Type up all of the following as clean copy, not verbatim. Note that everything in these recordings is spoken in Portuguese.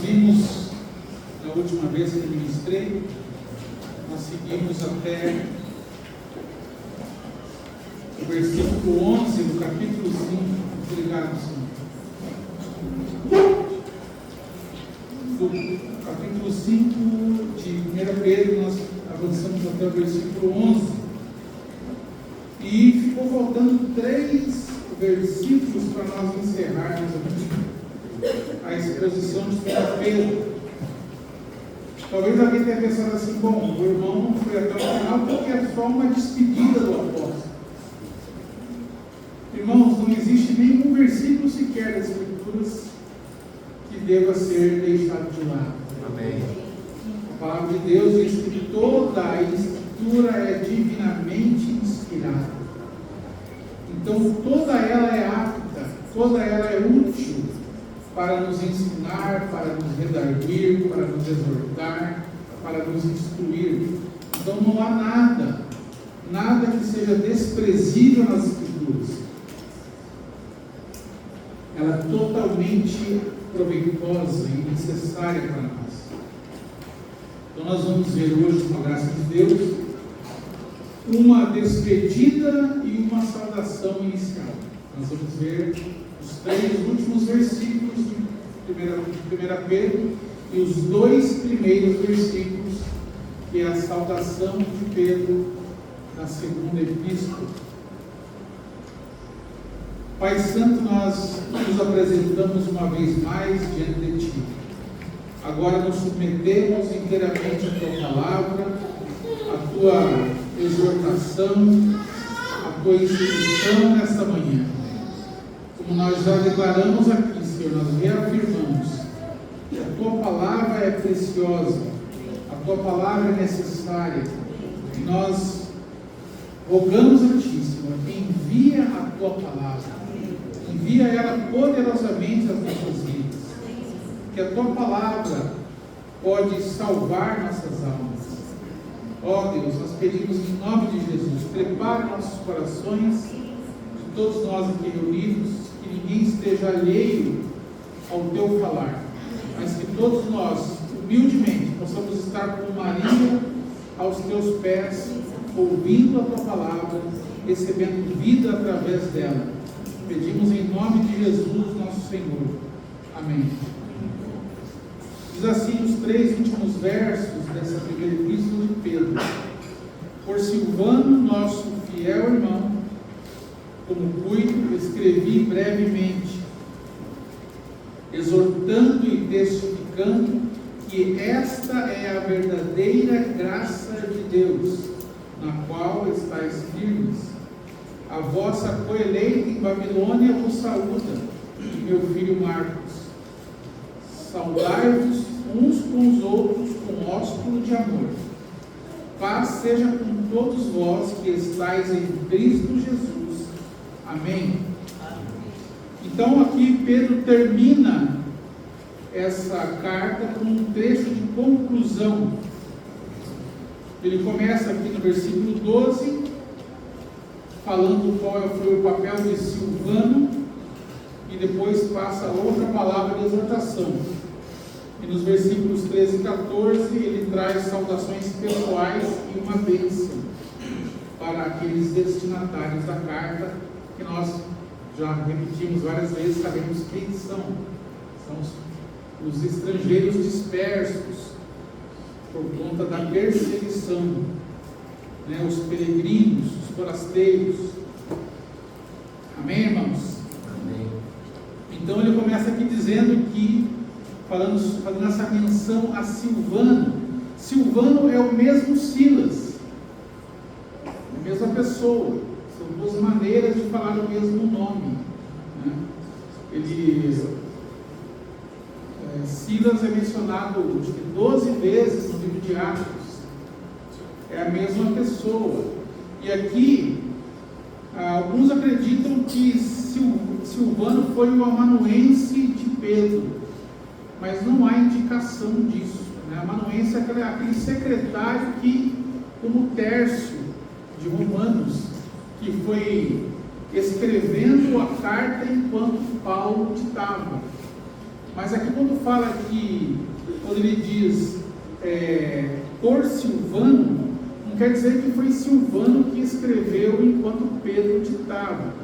vimos na última vez que ministrei, nós seguimos até o versículo 11 do capítulo 5. Obrigado, Senhor. Do capítulo 5 de 1 Pedro, nós avançamos até o versículo 11. E ficou faltando 3 versículos para nós encerrarmos aqui a exposição de 1 Pedro. Talvez alguém tenha pensado assim: bom, o irmão não foi até o final porque é só uma despedida do apóstolo. Irmãos, não existe nenhum versículo sequer das Escrituras que deva ser deixado de lado. Amém. A palavra de Deus diz que toda a Escritura é divinamente inspirada. Então, toda ela é apta, toda ela é útil para nos ensinar, para nos redarguir, para nos exortar, para nos instruir. Então, não há nada que seja desprezível nas Escrituras. Ela é totalmente proveitosa e necessária para nós. Então nós vamos ver hoje, com a graça de Deus, uma despedida e uma saudação inicial. Nós vamos ver os 3 últimos versículos de 1 Pedro e os 2 primeiros versículos, que é a saudação de Pedro na segunda epístola. Pai Santo, nós nos apresentamos uma vez mais diante de Ti. Agora nos submetemos inteiramente à Tua palavra, à Tua exortação, à Tua instrução nesta manhã. Como nós já declaramos aqui, Senhor, nós reafirmamos que a Tua palavra é preciosa, a Tua palavra é necessária, e nós rogamos a Ti, Senhor, envia a Tua palavra. Envia ela poderosamente às nossas vidas, que a Tua palavra pode salvar nossas almas. Ó Deus, nós pedimos em nome de Jesus, prepare nossos corações, de todos nós aqui reunidos, que ninguém esteja alheio ao Teu falar, mas que todos nós, humildemente, possamos estar com Maria aos Teus pés, ouvindo a Tua palavra, recebendo vida através dela. Pedimos em nome de Jesus, nosso Senhor. Amém. Diz assim os 3 últimos versos dessa primeira epístola de Pedro: Por Silvano, nosso fiel irmão, como cuido, escrevi brevemente, exortando e testificando que esta é a verdadeira graça de Deus, na qual estáis firmes. A vossa coeleita em Babilônia vos saúda, meu filho Marcos. Saudai-vos uns com os outros com ósculo de amor. Paz seja com todos vós que estáis em Cristo Jesus. Amém. Então aqui Pedro termina essa carta com um trecho de conclusão. Ele começa aqui no versículo 12, falando qual foi o papel de Silvano, e depois passa outra palavra de exortação. E nos versículos 13 e 14 ele traz saudações pessoais e uma bênção para aqueles destinatários da carta, que nós já repetimos várias vezes, sabemos quem são. São os estrangeiros dispersos por conta da perseguição, os peregrinos, os forasteiros. Amém, irmãos? Amém. Então ele começa aqui dizendo que, fazendo essa menção a Silvano. Silvano é o mesmo Silas, é a mesma pessoa. São 2 maneiras de falar o mesmo nome, Silas é mencionado 12 vezes no livro de Atos. É a mesma pessoa. E aqui, alguns acreditam que Silvano foi o amanuense de Pedro, mas não há indicação disso. Amanuense é aquele secretário que, como Tércio de Romanos, que foi escrevendo a carta enquanto Paulo ditava. Mas aqui quando fala que, quando ele diz por Silvano, não quer dizer que foi Silvano que escreveu enquanto Pedro ditava.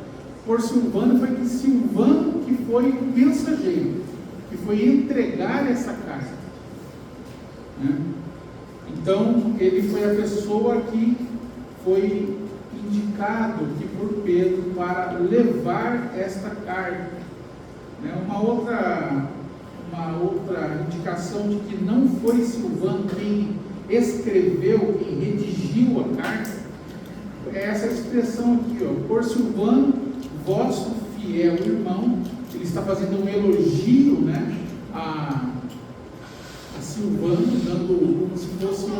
Por Silvano foi que Silvano que foi o mensageiro, que foi entregar essa carta, né? Então ele foi a pessoa que foi indicado aqui por Pedro para levar esta carta, né? Uma outra indicação de que não foi Silvano quem escreveu, quem redigiu a carta, é essa expressão aqui, ó, por Silvano, vosso fiel irmão. Ele está fazendo um elogio, né, a Silvano, dando como se fosse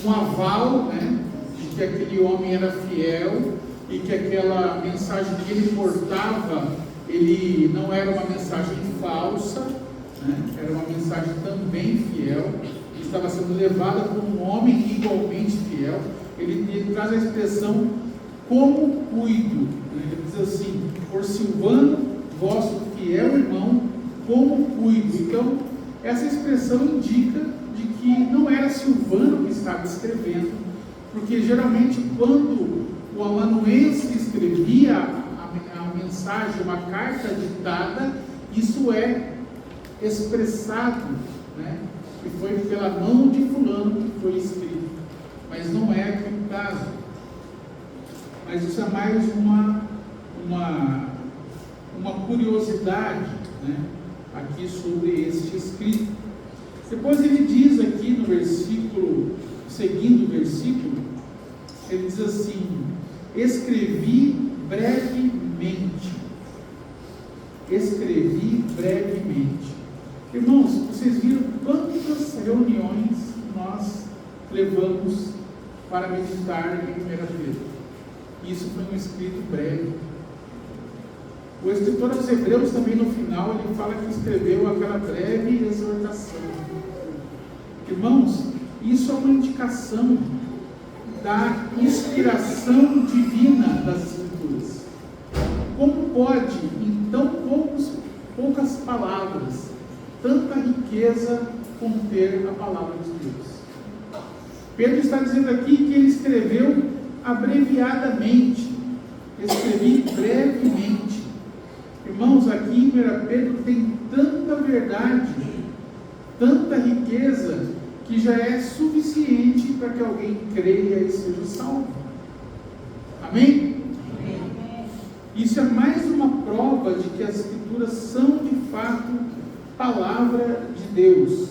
um aval, né, de que aquele homem era fiel e que aquela mensagem que ele portava, ele não era uma mensagem falsa, né, era uma mensagem também fiel, estava sendo levada por um homem igualmente fiel. Ele traz a expressão como cuido, né? Ele diz assim, por Silvano, vosso fiel irmão, como cuido. Então, essa expressão indica de que não era Silvano que estava escrevendo, porque geralmente quando o amanuense escrevia a mensagem, uma carta ditada, isso é expressado, né? Que foi pela mão de fulano que foi escrito, mas não é aqui o caso. Mas isso é mais uma curiosidade, né, aqui sobre este escrito. Depois ele diz aqui no versículo, seguindo o versículo, ele diz assim, escrevi brevemente. Escrevi brevemente. Irmãos, vocês viram quantas reuniões nós levamos para meditar em 1 Pedro? Isso foi um escrito breve. O escritor aos Hebreus também no final, ele fala que escreveu aquela breve exortação. Irmãos, isso é uma indicação da inspiração divina das Escrituras. Como pode, em tão poucas palavras, tanta riqueza conter a palavra de Deus? Pedro está dizendo aqui que ele escreveu abreviadamente, escrevi brevemente. Irmãos, aqui em 1 Pedro tem tanta verdade, tanta riqueza, que já é suficiente para que alguém creia e seja salvo. Amém? Amém? Isso é mais uma prova de que as Escrituras são de fato palavra de Deus.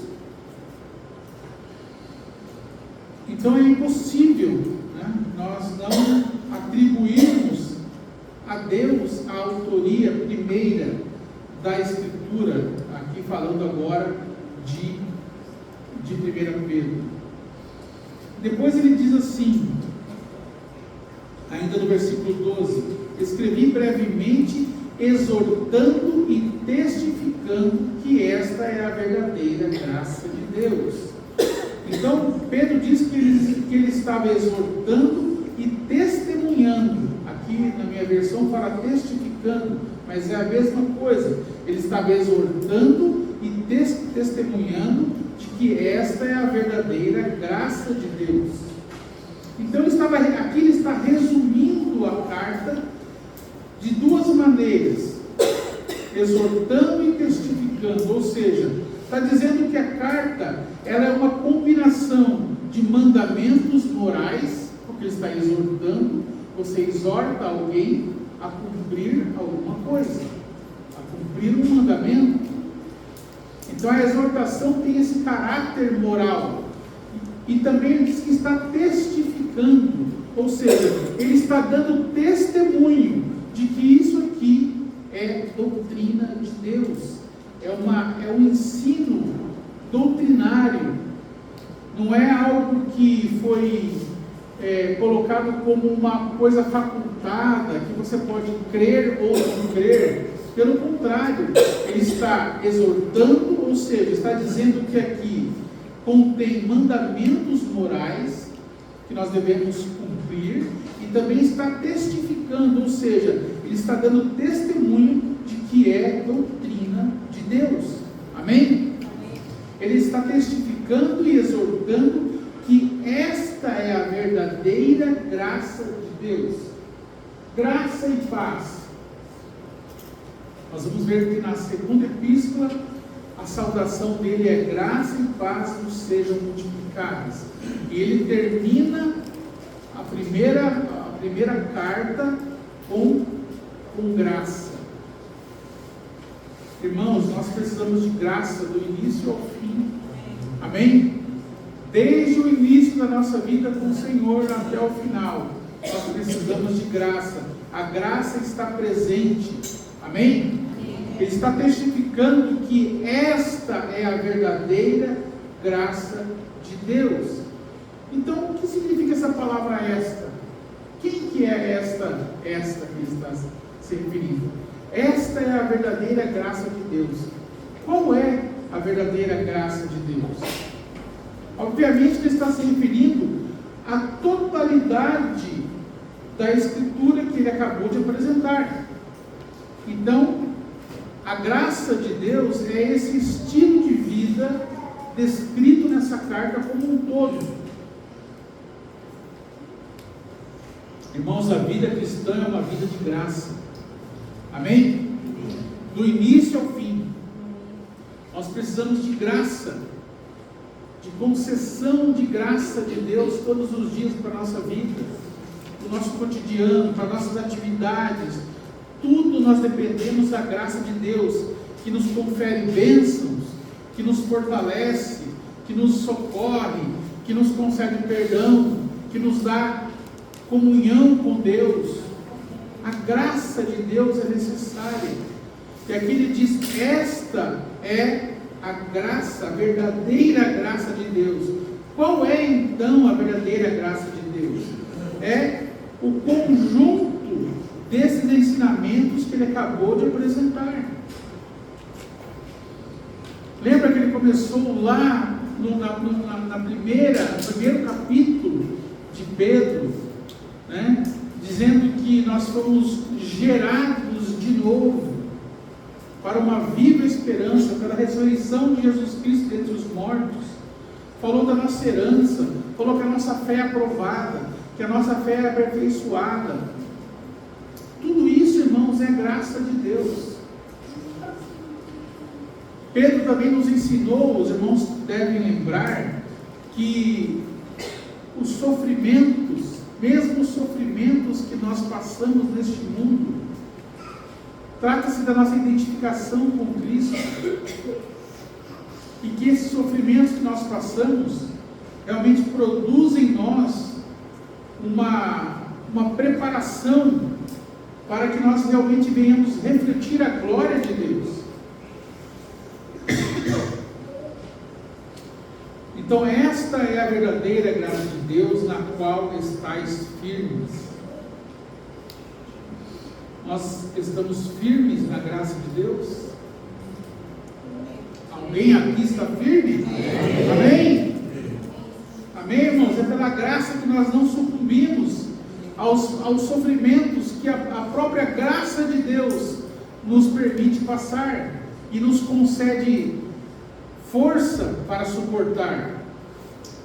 Então é impossível, né, nós não atribuirmos a Deus a autoria primeira da Escritura, aqui falando agora de 1 Pedro. Depois ele diz assim, ainda no versículo 12, escrevi brevemente, exortando e testificando que esta é a verdadeira graça de Deus. Então, Pedro diz que ele estava exortando e testemunhando. Aqui na minha versão fala testificando, mas é a mesma coisa. Ele estava exortando e testemunhando de que esta é a verdadeira graça de Deus. Então, aqui ele está resumindo a carta de duas maneiras, exortando e testificando, ou seja, está dizendo que a carta ela é uma combinação de mandamentos morais, porque ele está exortando, você exorta alguém a cumprir alguma coisa, a cumprir um mandamento. Então a exortação tem esse caráter moral, e também ele diz que está testificando, ou seja, ele está dando testemunho de que isso aqui é doutrina de Deus, é um ensino doutrinário, não é algo que foi colocado como uma coisa facultada, que você pode crer ou não crer. Pelo contrário, ele está exortando, ou seja, está dizendo que aqui contém mandamentos morais que nós devemos cumprir, e também está testificando, ou seja, ele está dando testemunho de que é doutrina de Deus. Amém? Ele está testificando e exortando que esta é a verdadeira graça de Deus. Graça e paz. Nós vamos ver que na segunda epístola, a saudação dele é: graça e paz nos sejam multiplicadas. E ele termina a primeira carta com graça. Irmãos, nós precisamos de graça do início ao fim. Amém? Desde o início da nossa vida com o Senhor até o final, nós precisamos de graça. A graça está presente. Amém? Ele está testificando que esta é a verdadeira graça de Deus. Então, o que significa essa palavra esta? Quem que é esta que ele está se referindo? Esta é a verdadeira graça de Deus. Qual é a verdadeira graça de Deus? Obviamente que ele está se referindo à totalidade da Escritura que ele acabou de apresentar. Então, a graça de Deus é esse estilo de vida descrito nessa carta como um todo. Irmãos, a vida cristã é uma vida de graça. Amém? Do início ao fim. Nós precisamos de graça, de concessão de graça de Deus todos os dias para a nossa vida, para o nosso cotidiano, para nossas atividades. Tudo nós dependemos da graça de Deus, que nos confere bênçãos, que nos fortalece, que nos socorre, que nos concede perdão, que nos dá comunhão com Deus. A graça de Deus é necessária. E aqui ele diz: esta é a graça, a verdadeira graça de Deus. Qual é então a verdadeira graça de Deus? É o conjunto desses ensinamentos que ele acabou de apresentar. Lembra que ele começou lá no primeiro capítulo de Pedro, né? Dizendo que nós fomos gerados de novo para uma viva esperança, pela ressurreição de Jesus Cristo dentre os mortos. Falou da nossa herança, falou que a nossa fé é aprovada, que a nossa fé é aperfeiçoada. Tudo isso, irmãos, é graça de Deus. Pedro também nos ensinou, os irmãos devem lembrar, que os sofrimentos, mesmo os sofrimentos que nós passamos neste mundo, trata-se da nossa identificação com Cristo, e que esses sofrimentos que nós passamos realmente produzem em nós uma preparação para que nós realmente venhamos refletir a glória de Deus. Então esta é a verdadeira graça de Deus, na qual estáis firmes. Nós estamos firmes na graça de Deus? Alguém aqui está firme? Amém? Amém, irmãos? É pela graça que nós não sucumbimos aos sofrimentos que a própria graça de Deus nos permite passar e nos concede força para suportar.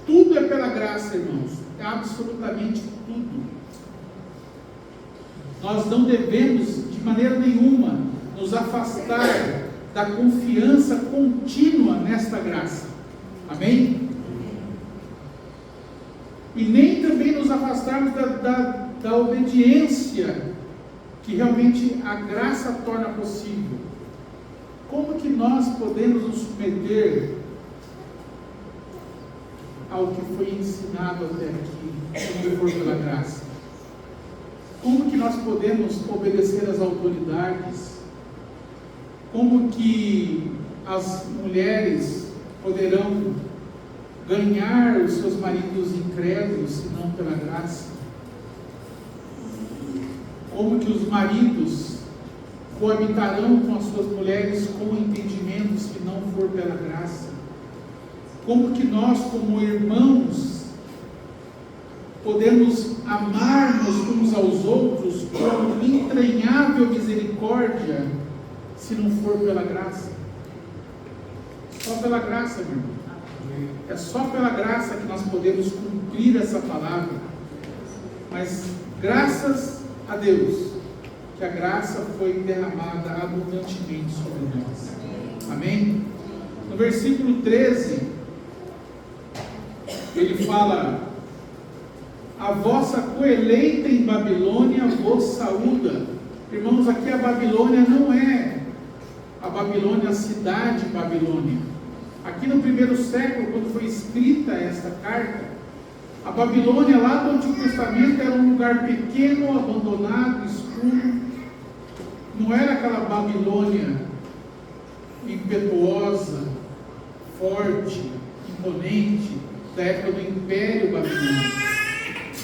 Tudo é pela graça, irmãos. É absolutamente tudo. Nós não devemos de maneira nenhuma nos afastar da confiança contínua nesta graça. Amém? E nem também nos afastarmos da obediência que realmente a graça torna possível. Como que nós podemos nos submeter ao que foi ensinado até aqui, se não for pela graça? Como que nós podemos obedecer às autoridades? Como que as mulheres poderão ganhar os seus maridos incrédulos, se não pela graça? Como que os maridos coabitarão com as suas mulheres com entendimento, se não for pela graça? Como que nós, como irmãos, podemos amar-nos uns aos outros com entranhável misericórdia, se não for pela graça? Só pela graça, meu irmão. É só pela graça que nós podemos cumprir essa palavra. Mas graças a Deus, que a graça foi derramada abundantemente sobre nós. Amém? No versículo 13, ele fala: a vossa coeleita em Babilônia vos saúda. Irmãos, aqui a Babilônia não é a Babilônia, a cidade Babilônia. Aqui no primeiro século, quando foi escrita esta carta, a Babilônia lá do Antigo Testamento era um lugar pequeno, abandonado, escuro. Não era aquela Babilônia impetuosa, forte, imponente, da época do Império Babilônico.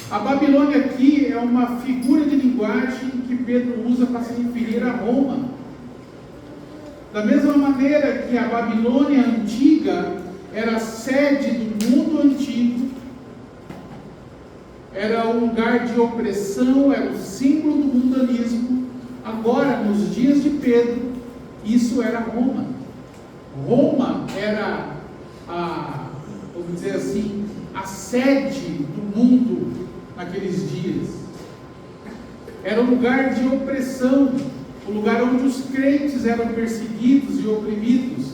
A Babilônia aqui é uma figura de linguagem que Pedro usa para se referir a Roma. Da mesma maneira que a Babilônia antiga era a sede do mundo antigo, era um lugar de opressão, era o símbolo do mundanismo. Agora, nos dias de Pedro, isso era Roma. Roma era vamos dizer assim, a sede do mundo naqueles dias. Era um lugar de opressão, o lugar onde os crentes eram perseguidos e oprimidos.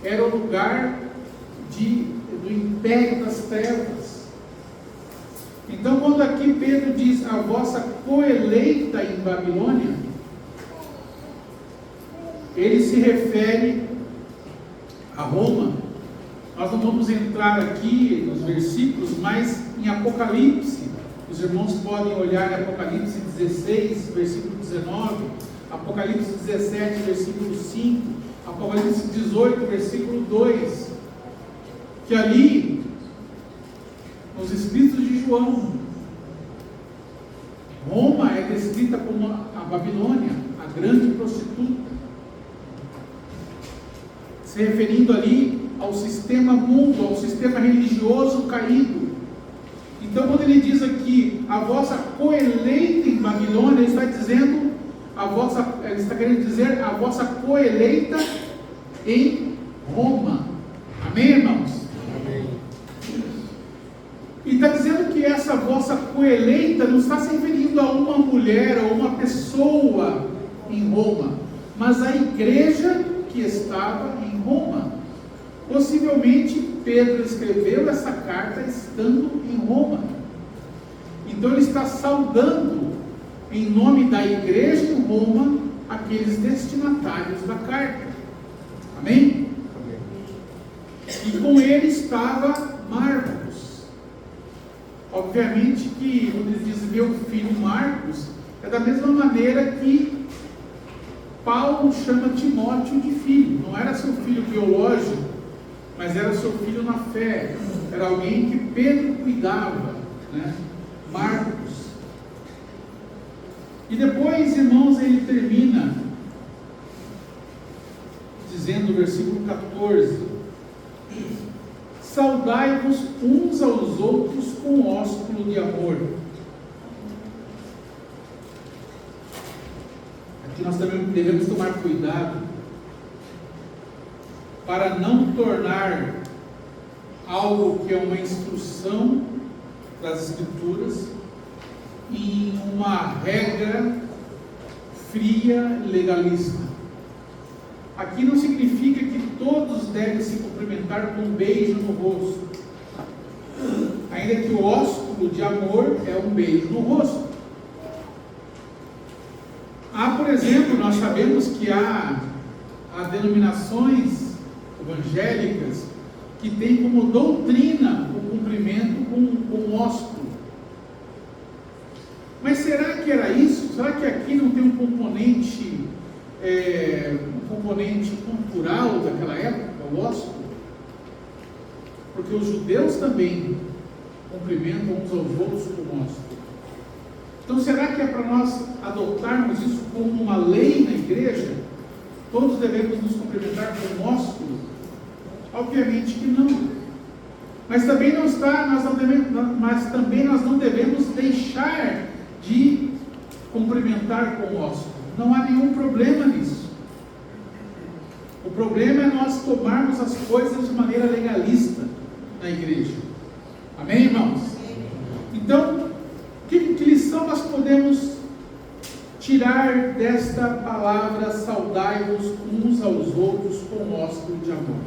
Era o lugar do império das trevas. Então, quando aqui Pedro diz a vossa coeleita em Babilônia, ele se refere a Roma. Nós não vamos entrar aqui nos versículos, mas em Apocalipse, os irmãos podem olhar em Apocalipse 16, versículo 19, Apocalipse 17, versículo 5, Apocalipse 18, versículo 2, que ali, nos escritos de João, Roma é descrita como a Babilônia, a grande prostituta, se referindo ali ao sistema mundo, ao sistema religioso caído. Então, quando ele diz aqui a vossa coeleita em Babilônia, ele está dizendo ele está querendo dizer a vossa coeleita em Roma. Amém, irmãos? Amém. E está dizendo que essa vossa coeleita não está se referindo a uma mulher ou uma pessoa em Roma, mas a igreja que estava em Roma. Possivelmente Pedro escreveu essa carta estando em Roma. Então ele está saudando em nome da igreja em Roma aqueles destinatários da carta. Amém? E com ele estava Marcos. Obviamente que quando ele diz meu filho Marcos, é da mesma maneira que Paulo chama Timóteo de filho. Não era seu filho biológico, mas era seu filho na fé. Era alguém que Pedro cuidava, né? Marcos. E depois, irmãos, ele termina dizendo no versículo 14: saudai-vos uns aos outros com ósculo de amor. Aqui nós também devemos tomar cuidado para não tornar algo que é uma instrução das Escrituras em uma regra fria legalista. Aqui não significa que todos devem se cumprimentar com um beijo no rosto, ainda que o ósculo de amor é um beijo no rosto. Por exemplo, nós sabemos que há denominações evangélicas que têm como doutrina o cumprimento com ósculo. Mas será que era isso? Será que aqui não tem um componente cultural daquela época, o ósculo? Porque os judeus também cumprimentam uns aos outros com ósculo. Então, será que é para nós adotarmos isso como uma lei na igreja? Todos devemos nos cumprimentar com ósculo? Obviamente que não. Mas também nós não devemos deixar de cumprimentar com ósculo. Não há nenhum problema nisso. O problema é nós tomarmos as coisas de maneira legalista na igreja. Amém, irmãos? Então, que lição nós podemos tirar desta palavra: saudai-vos uns aos outros com ósculo de amor?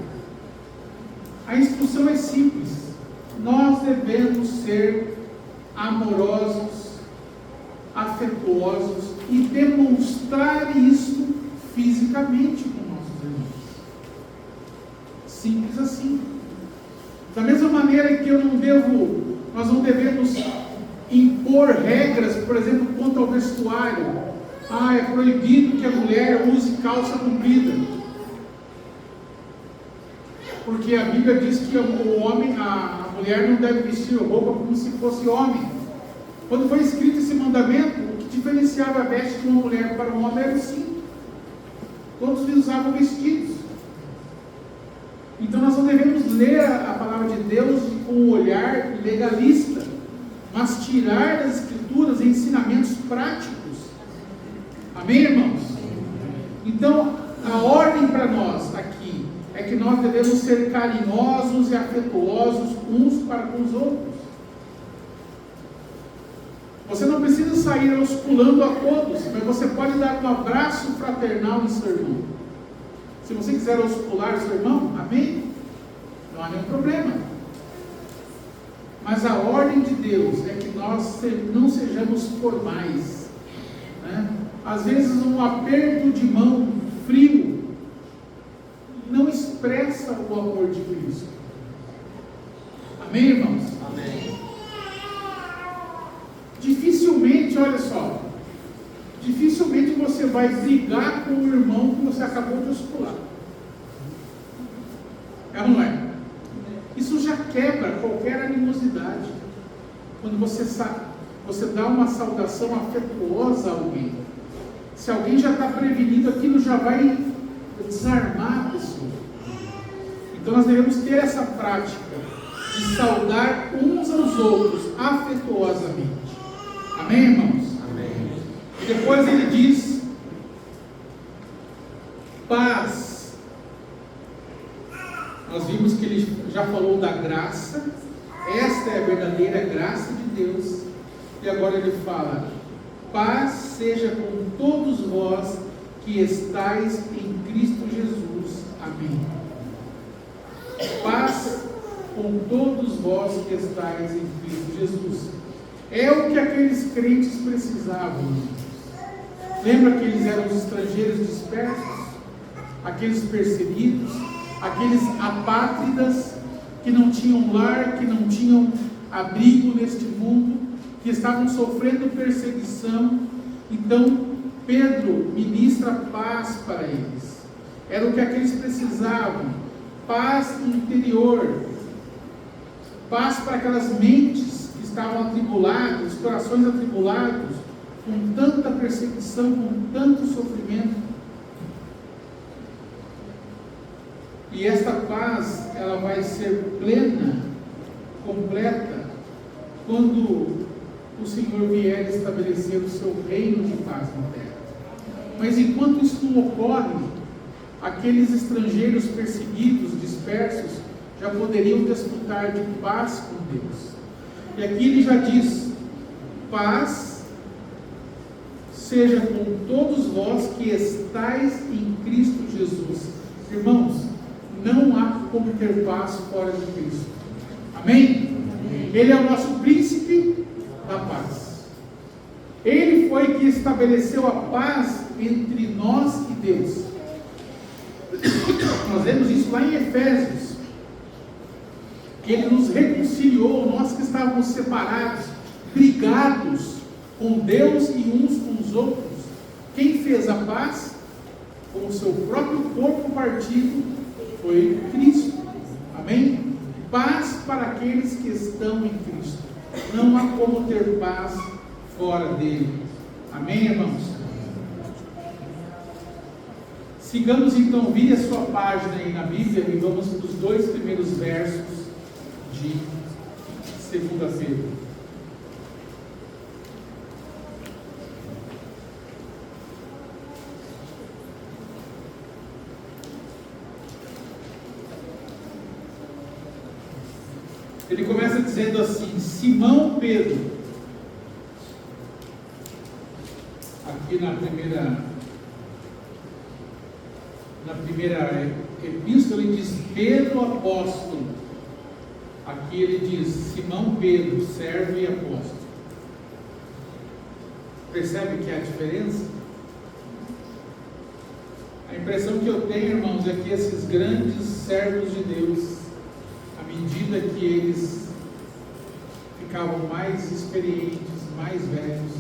A instrução é simples. Nós devemos ser amorosos, afetuosos e demonstrar isso fisicamente com nossos irmãos. Simples assim. Da mesma maneira que nós não devemos impor regras, por exemplo, quanto ao vestuário. É proibido que a mulher use calça comprida, porque a Bíblia diz que a mulher não deve vestir roupa como se fosse homem. Quando foi escrito esse mandamento, o que diferenciava a veste de uma mulher para um homem era o cinto. Todos usavam vestidos. Então nós não devemos ler a palavra de Deus com um olhar legalista, mas tirar das Escrituras ensinamentos práticos. Amém, irmãos? Então, a ordem para nós aqui é que nós devemos ser carinhosos e afetuosos uns para com os outros. Você não precisa sair pulando a todos, mas você pode dar um abraço fraternal em seu irmão. Se você quiser pular o seu irmão, amém? Não há nenhum problema. Mas a ordem de Deus é que nós não sejamos formais, né? Às vezes um aperto de mão frio não expressa o amor de Cristo. Amém, irmãos? Amém. Dificilmente, olha só, dificilmente você vai brigar com o irmão que você acabou de oscular. É ou não é? Isso já quebra qualquer animosidade. Quando você dá uma saudação afetuosa a alguém. Se alguém já está prevenido, aquilo já vai desarmar a pessoa. Então nós devemos ter essa prática de saudar uns aos outros afetuosamente. Amém, irmãos? Amém. E depois ele diz: paz. Nós vimos que ele já falou da graça. Esta é a verdadeira graça de Deus. E agora ele fala: paz seja com todos vós que estáis em Cristo Jesus. Amém. Paz com todos vós que estáis em Cristo Jesus. É o que aqueles crentes precisavam. Lembra que eles eram os estrangeiros dispersos? Aqueles perseguidos? Aqueles apátridas que não tinham lar, que não tinham abrigo neste mundo, que estavam sofrendo perseguição. Então Pedro ministra paz para eles. Era o que aqueles precisavam: paz interior, paz para aquelas mentes que estavam atribuladas, corações atribulados, com tanta perseguição, com tanto sofrimento. E esta paz, ela vai ser plena, completa, quando o Senhor vier estabelecer o seu reino de paz na terra. Mas enquanto isso não ocorre, aqueles estrangeiros perseguidos, dispersos, já poderiam desfrutar de paz com Deus. E aqui ele já diz: paz seja com todos vós que estáis em Cristo Jesus. Irmãos, não há como ter paz fora de Cristo. Amém? Ele é o nosso príncipe da paz. Ele foi que estabeleceu a paz entre nós e Deus. Nós vemos isso lá em Efésios, que Ele nos reconciliou, nós que estávamos separados, brigados com Deus e uns com os outros. Quem fez a paz com o seu próprio corpo partido foi Cristo. Amém? Paz para aqueles que estão em Cristo. Não há como ter paz fora dele. Amém, irmãos? Sigamos então, vire a sua página aí na Bíblia e vamos para os 2 primeiros versos de 2 Pedro. Ele começa dizendo assim: Simão Pedro. Aqui na primeira epístola ele diz Pedro apóstolo. Aqui ele diz Simão Pedro, servo e apóstolo. Percebe que há diferença? A impressão que eu tenho, irmãos, é que esses grandes servos de Deus, à medida que eles ficavam mais experientes, mais velhos,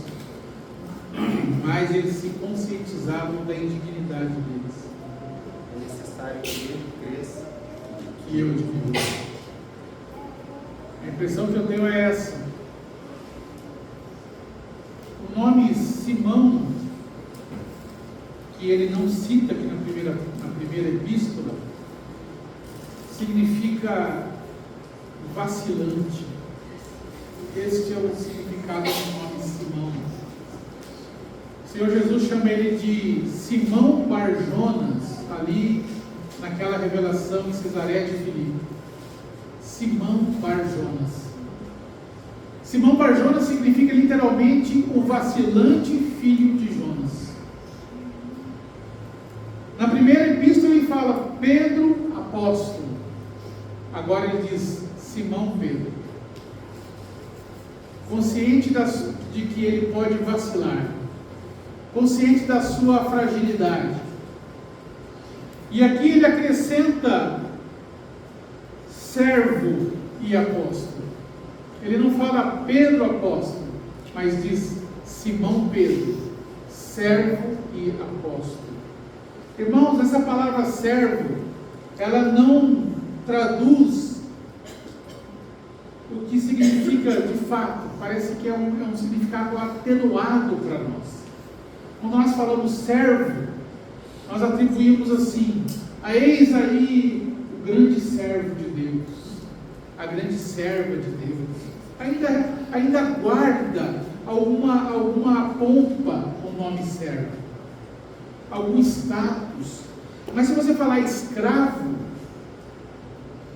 mais eles se conscientizavam da indignidade deles. É necessário que ele cresça Que eu diminua. A impressão que eu tenho é essa. O nome Simão, que ele não cita aqui na primeira epístola, significa vacilante. Este é o significado do nome Simão. O Senhor Jesus chama ele de Simão Barjonas, ali naquela revelação em Cesaré de Filipe. Simão Barjonas. Simão Barjonas significa literalmente o vacilante filho de Jonas. Na primeira epístola ele fala Pedro apóstolo. Agora ele diz Simão Pedro. Consciente de que ele pode vacilar, consciente da sua fragilidade. E aqui ele acrescenta servo e apóstolo. Ele não fala Pedro apóstolo, mas diz Simão Pedro, servo e apóstolo. Irmãos, essa palavra servo, ela não traduz o que significa de fato. Parece que é um significado atenuado para nós. Quando nós falamos servo, nós atribuímos assim: eis aí o grande servo de Deus, a grande serva de Deus. Ainda guarda alguma pompa o nome servo, algum status. Mas se você falar escravo,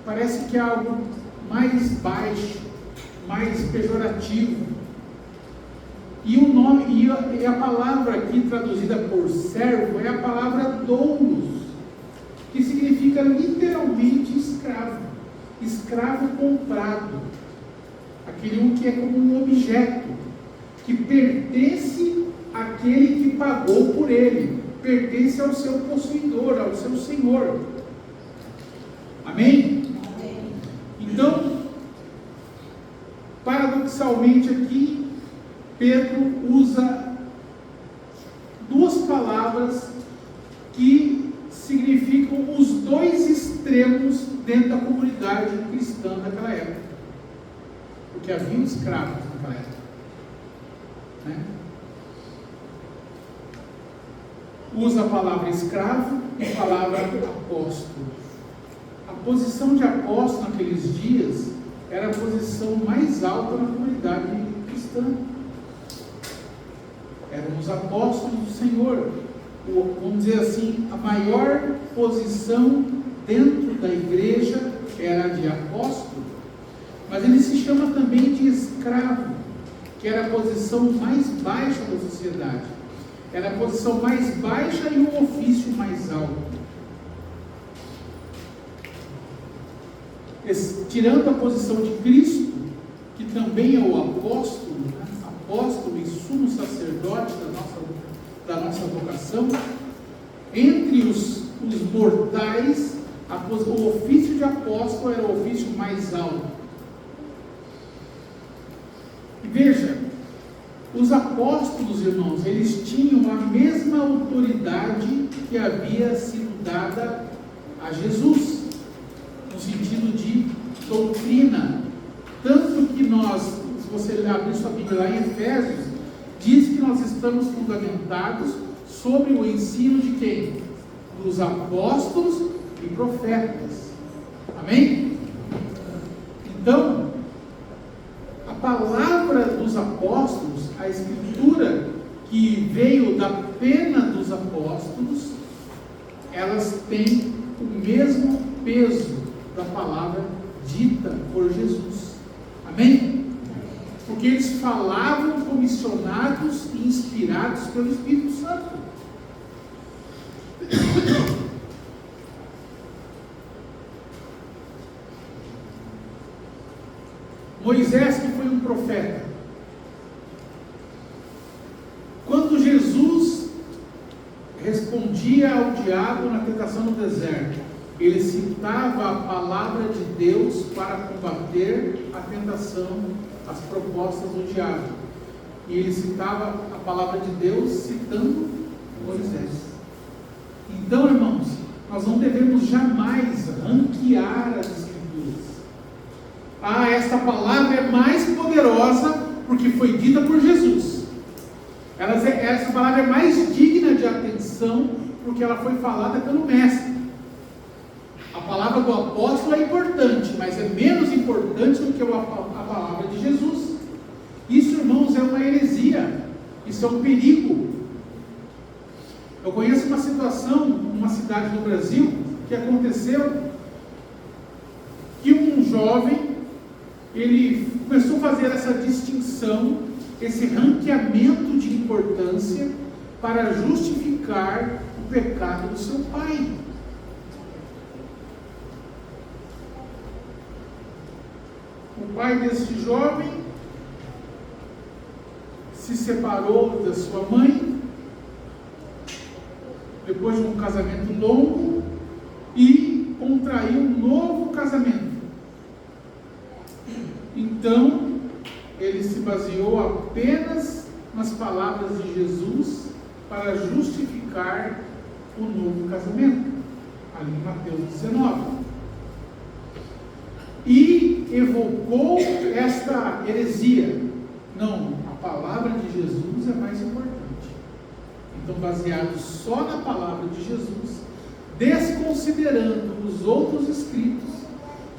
parece que é algo mais baixo, mais pejorativo. E o nome, e a palavra aqui traduzida por servo é a palavra doulos, que significa literalmente escravo, escravo comprado, aquele um que é como um objeto, que pertence àquele que pagou por ele, pertence ao seu possuidor, ao seu senhor. Amém? Amém. Então, paradoxalmente aqui, Pedro usa duas palavras que significam os dois extremos dentro da comunidade cristã daquela época, porque havia escravos naquela época, né? Usa a palavra escravo e a palavra apóstolo. A posição de apóstolo naqueles dias era a posição mais alta na comunidade cristã. Eram os apóstolos do Senhor. Vamos dizer assim, a maior posição dentro da igreja era a de apóstolo, mas ele se chama também de escravo, que era a posição mais baixa da sociedade. Era a posição mais baixa e o ofício mais alto. Tirando a posição de Cristo, que também é o apóstolo, né? Apóstolo e sumo sacerdote da nossa vocação, entre os mortais, o ofício de apóstolo era o ofício mais alto. E veja, os apóstolos, irmãos, eles tinham a mesma autoridade que havia sido dada a Jesus, no sentido de doutrina. Tanto que nós, se você abrir sua Bíblia lá em Efésios, diz que nós estamos fundamentados sobre o ensino de quem? Dos apóstolos e profetas. Amém? Então, a palavra dos apóstolos, a escritura que veio da pena dos apóstolos, elas têm o mesmo peso da palavra dita por Jesus. Amém? Porque eles falavam comissionados e inspirados pelo Espírito Santo. Moisés, que foi um profeta, quando Jesus respondia ao diabo na tentação no deserto, ele citava a palavra de Deus para combater a tentação, as propostas do diabo. E ele citava a palavra de Deus citando Moisés. Então, irmãos, nós não devemos jamais ranquear as Escrituras. Esta palavra é mais poderosa porque foi dita por Jesus. Essa palavra é mais digna de atenção porque ela foi falada pelo Mestre. A palavra do apóstolo é importante, mas é menos importante do que a palavra de Jesus. Isso, irmãos, é uma heresia. Isso é um perigo. Eu conheço uma situação, numa cidade do Brasil, que aconteceu que um jovem, ele começou a fazer essa distinção, esse ranqueamento de importância para justificar o pecado do seu pai. O pai desse jovem se separou da sua mãe, depois de um casamento longo, e contraiu um novo casamento. Então, ele se baseou apenas nas palavras de Jesus para justificar o novo casamento, ali em Mateus 19. E evocou esta heresia. Não, a palavra de Jesus é mais importante. Então, baseado só na palavra de Jesus, desconsiderando os outros escritos,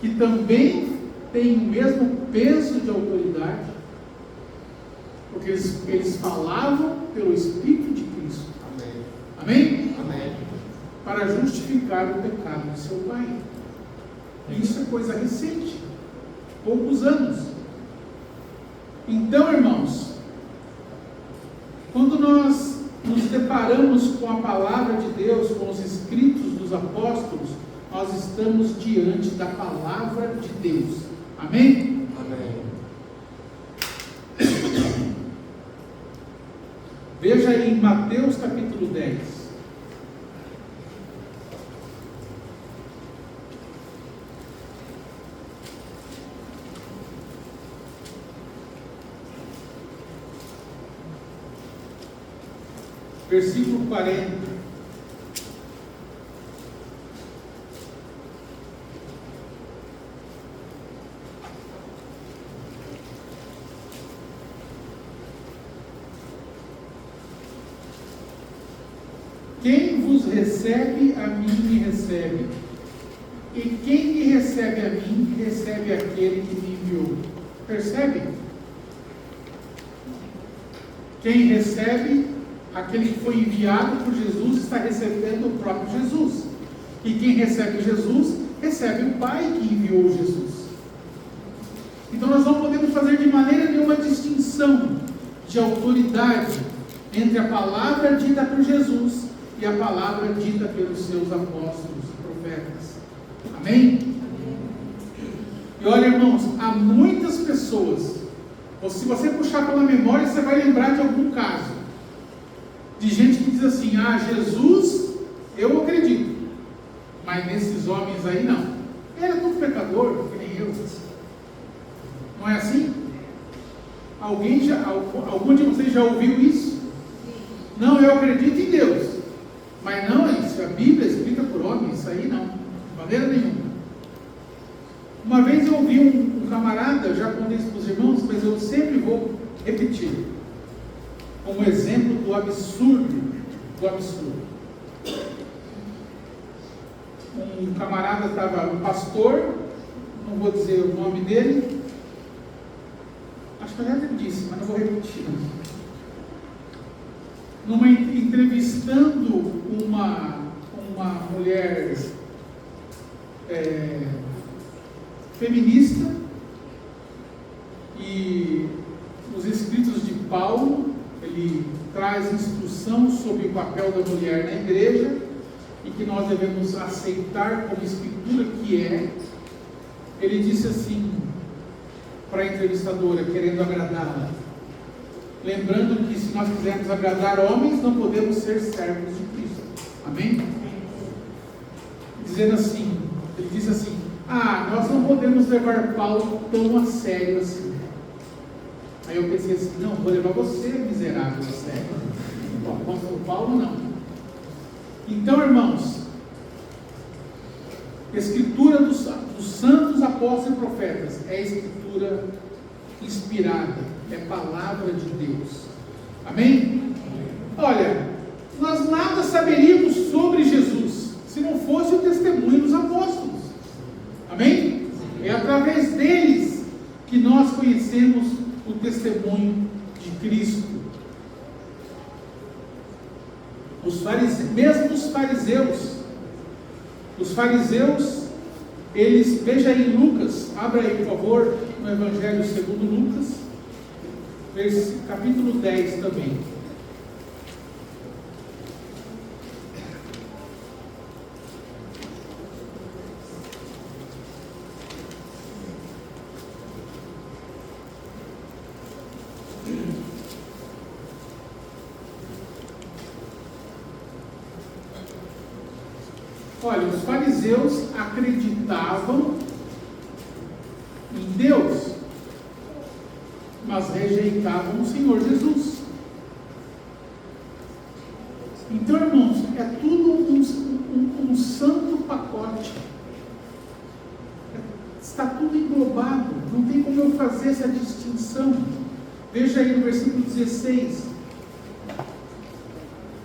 que também têm o mesmo peso de autoridade, porque eles falavam pelo Espírito de Cristo. Amém? Amém? Para justificar o pecado do seu pai. Isso é coisa recente, poucos anos. Então, irmãos, quando nós nos deparamos com a palavra de Deus, com os escritos dos apóstolos, nós estamos diante da palavra de Deus. Amém? Amém. Veja aí em Mateus capítulo 10. Versículo 40. Quem vos recebe, a mim me recebe. E quem me recebe a mim, recebe aquele que me enviou. Percebe? Quem recebe, aquele que foi enviado por Jesus, está recebendo o próprio Jesus. E quem recebe Jesus, recebe o Pai que enviou Jesus. Então nós não podemos fazer de maneira nenhuma distinção de autoridade entre a palavra dita por Jesus e a palavra dita pelos seus apóstolos e profetas. Amém? E olha, irmãos, há muitas pessoas, ou se você puxar pela memória, você vai lembrar de algum caso, de gente que diz assim: Jesus, eu acredito, mas nesses homens aí não. Ele é tudo pecador, que nem eu. Não é assim? Algum de vocês já ouviu isso? Não, eu acredito em Deus, mas não, isso a Bíblia é escrita por homens, isso aí não, de maneira nenhuma. Uma vez eu ouvi um camarada, eu já contei isso para os irmãos, mas eu sempre vou repetir, como exemplo do absurdo. Um camarada estava, um pastor, não vou dizer o nome dele, acho que eu já disse, mas não vou repetir. Entrevistando uma mulher feminista, e nos escritos de Paulo, ele traz instrução sobre o papel da mulher na igreja, e que nós devemos aceitar como escritura que é. Ele disse assim para a entrevistadora, querendo agradá-la, lembrando que se nós quisermos agradar homens, não podemos ser servos de Cristo. Amém? Dizendo assim, ele disse assim: nós não podemos levar Paulo tão a sério assim. Aí eu pensei assim: não, vou levar você, miserável, a sério. Bom, apóstolo Paulo não. Então, irmãos, escritura dos santos apóstolos e profetas é escritura inspirada, é palavra de Deus. Amém? Olha, nós nada saberíamos sobre Jesus se não fosse o testemunho dos apóstolos. Amém? É através deles que nós conhecemos o testemunho de Cristo. Mesmo os fariseus, eles, veja aí em Lucas, abra aí por favor, no Evangelho segundo Lucas, capítulo 10 também. Olha, os fariseus acreditavam em Deus, mas rejeitavam o Senhor Jesus. Então, irmãos, é tudo um santo pacote. Está tudo englobado, não tem como eu fazer essa distinção. Veja aí no versículo 16: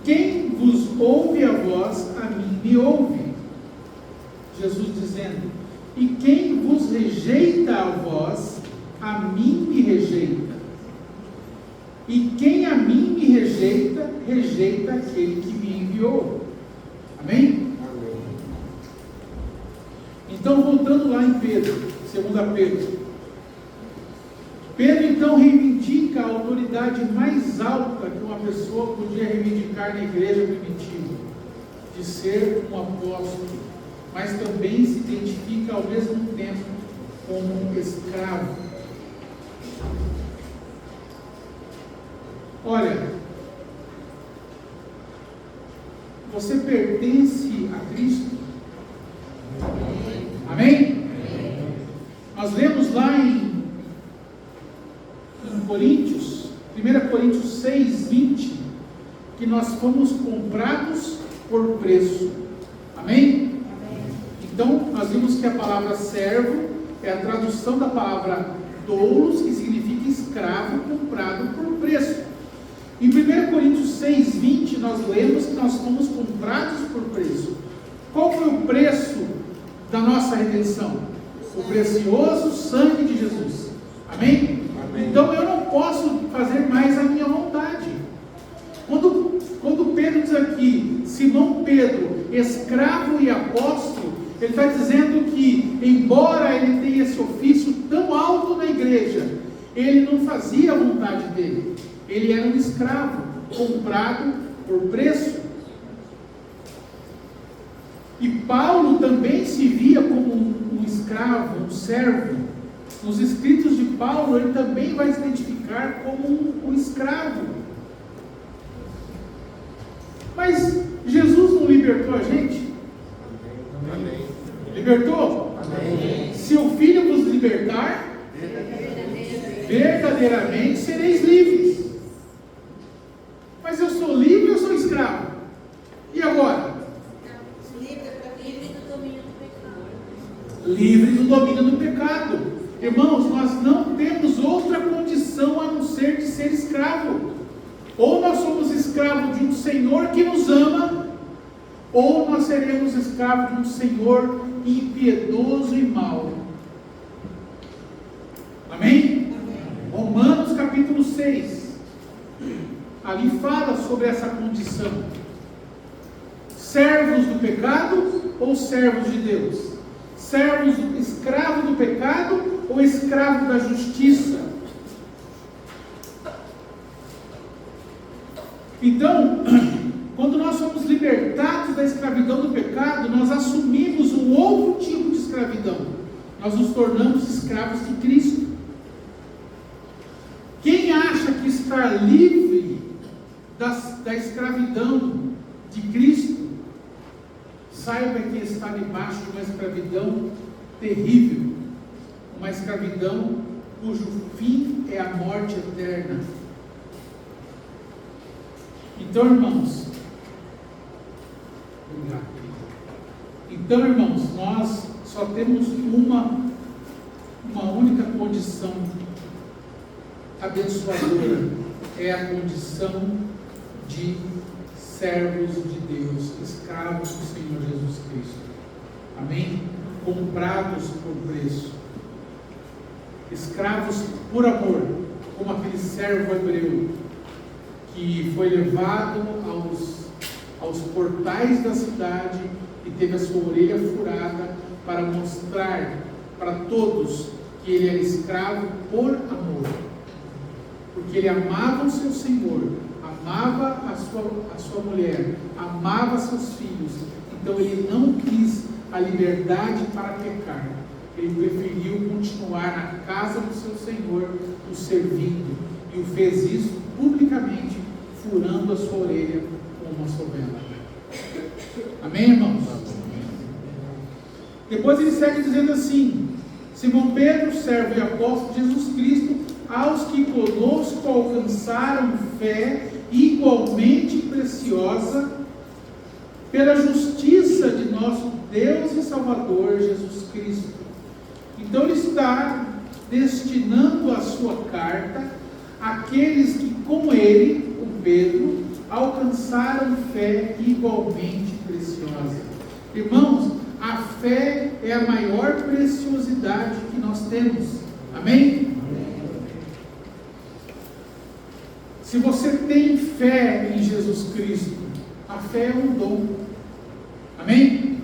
quem vos ouve a voz, a mim me ouve. Jesus dizendo: e quem vos rejeita a vós, a mim me rejeita. E quem a mim me rejeita, rejeita aquele que me enviou. Amém? Amém. Então, voltando lá em Pedro, 2 Pedro. Pedro então reivindica a autoridade mais alta que uma pessoa podia reivindicar na igreja primitiva, de ser um apóstolo, mas também se identifica ao mesmo tempo como um escravo. Olha, você pertence a Cristo? Amém? Amém? Nós lemos lá em Coríntios, 1 Coríntios 6, 20, que nós fomos comprados por preço. Amém? Então, nós vimos que a palavra servo é a tradução da palavra doulos, que significa escravo comprado por preço. Em 1 Coríntios 6, 20, nós lemos que nós fomos comprados por preço. Qual foi o preço da nossa redenção? O precioso sangue de Jesus. Amém? Amém. Então, eu não posso fazer mais a minha vontade. Quando Pedro diz aqui, Simão Pedro, escravo e apóstolo, ele está dizendo que, embora ele tenha esse ofício tão alto na igreja, ele não fazia a vontade dele. Ele era um escravo, comprado por preço. E Paulo também se via como um escravo, um servo. Nos escritos de Paulo, ele também vai se identificar como um escravo. Mas Jesus não libertou a gente? Amém. Libertou? Amém. Se o Filho vos libertar, verdadeiramente sereis livres. Mas eu sou livre ou eu sou escravo? E agora? Livre do domínio do pecado. Livre do domínio do pecado. Irmãos, nós não temos outra condição a não ser de ser escravo. Ou nós somos escravos de um Senhor que nos ama, ou nós seremos escravos de um Senhor impiedoso e mau. Amém? Romanos capítulo 6. Ali fala sobre essa condição. Servos do pecado ou servos de Deus? escravo do pecado ou escravo da justiça? Então, quando nós somos libertados da escravidão do pecado, nós assumimos um outro tipo de escravidão. Nós nos tornamos escravos de Cristo. Quem acha que está livre da escravidão de Cristo, saiba que está debaixo de uma escravidão terrível, uma escravidão cujo fim é a morte eterna. Então, irmãos, nós só temos uma única condição abençoadora, é a condição de servos de Deus, escravos do Senhor Jesus Cristo. Amém? Comprados por preço, escravos por amor, como aquele servo hebreu que foi levado aos portais da cidade e teve a sua orelha furada para mostrar para todos que ele era escravo por amor, porque ele amava o seu Senhor, amava a sua mulher, amava seus filhos. Então ele não quis a liberdade para pecar, ele preferiu continuar na casa do seu Senhor, o servindo, e o fez isso publicamente, furando a sua orelha com uma sovela. Amém, irmãos? Depois ele segue dizendo assim: Simão Pedro, servo e apóstolo de Jesus Cristo, aos que conosco alcançaram fé igualmente preciosa pela justiça de nosso Deus e Salvador Jesus Cristo. Então ele está destinando a sua carta àqueles que, como ele, o Pedro, alcançaram fé igualmente preciosa. Irmãos, a fé é a maior preciosidade que nós temos. Amém? Se você tem fé em Jesus Cristo, a fé é um dom. Amém?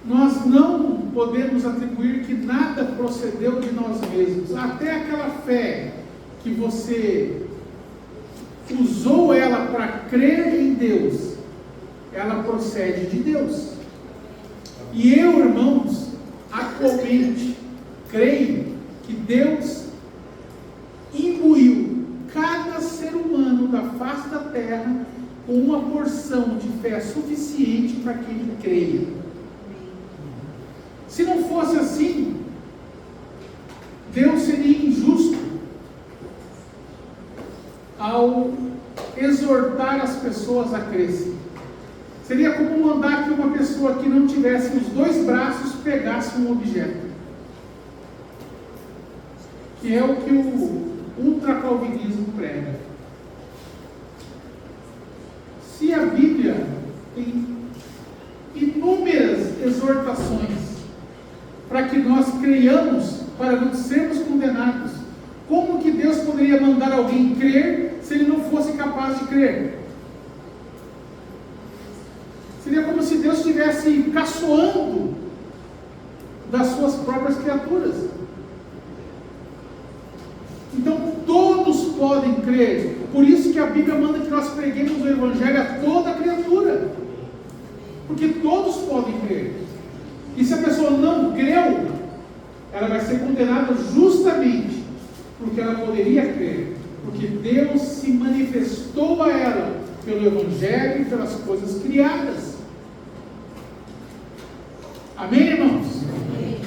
Nós não podemos atribuir que nada procedeu de nós mesmos. Até aquela fé que você usou ela para crer em Deus, ela procede de Deus. E eu, irmãos, atualmente creio que Deus imbuiu cada ser humano da face da terra com uma porção de fé suficiente para que ele creia. Se não fosse assim, Deus seria injusto ao exortar as pessoas a crescer. Seria como mandar que uma pessoa que não tivesse os dois braços pegasse um objeto, que é o que o ultracalvinismo prega. Se a Bíblia tem inúmeras exortações para que nós creiamos, para não sermos condenados, como que Deus poderia mandar alguém crer se ele não fosse capaz de crer? Seria como se Deus estivesse caçoando das suas próprias criaturas. Então todos podem crer. Por isso que a Bíblia manda que nós preguemos o Evangelho a toda criatura, porque todos podem crer. E se a pessoa não creu, ela vai ser condenada justamente porque ela poderia crer, porque Deus se manifestou a ela pelo Evangelho e pelas coisas criadas. Amém, irmãos? Amém.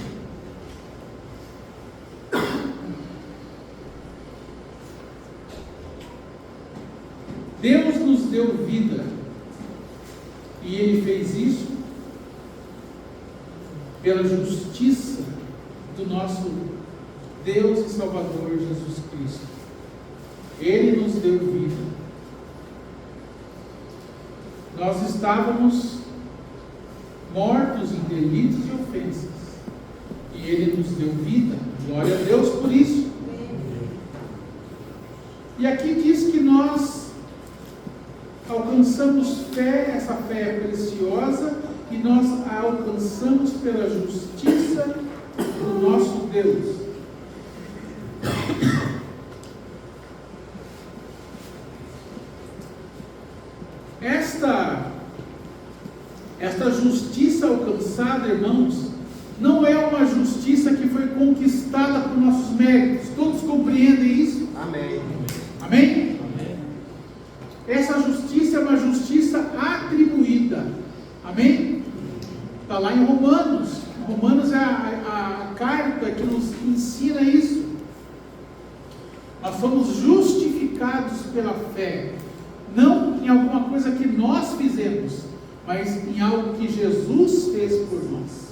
Deus nos deu vida, e Ele fez isso pela justiça do nosso Deus e Salvador Jesus Cristo. Ele nos deu vida. Nós estávamos mortos em delitos e ofensas, e Ele nos deu vida. Glória a Deus por isso. E aqui diz que nós alcançamos fé, essa fé é preciosa, e nós a alcançamos pela justiça do nosso Deus. Esta justiça alcançada, irmãos, não é uma justiça que foi conquistada por nossos méritos. Todos compreendem isso? Amém. Amém? Essa justiça é uma justiça atribuída. Amém? Está lá em Romanos. Romanos é a carta que nos ensina isso. Nós somos justificados pela fé, não em alguma coisa que nós fizemos, mas em algo que Jesus fez por nós.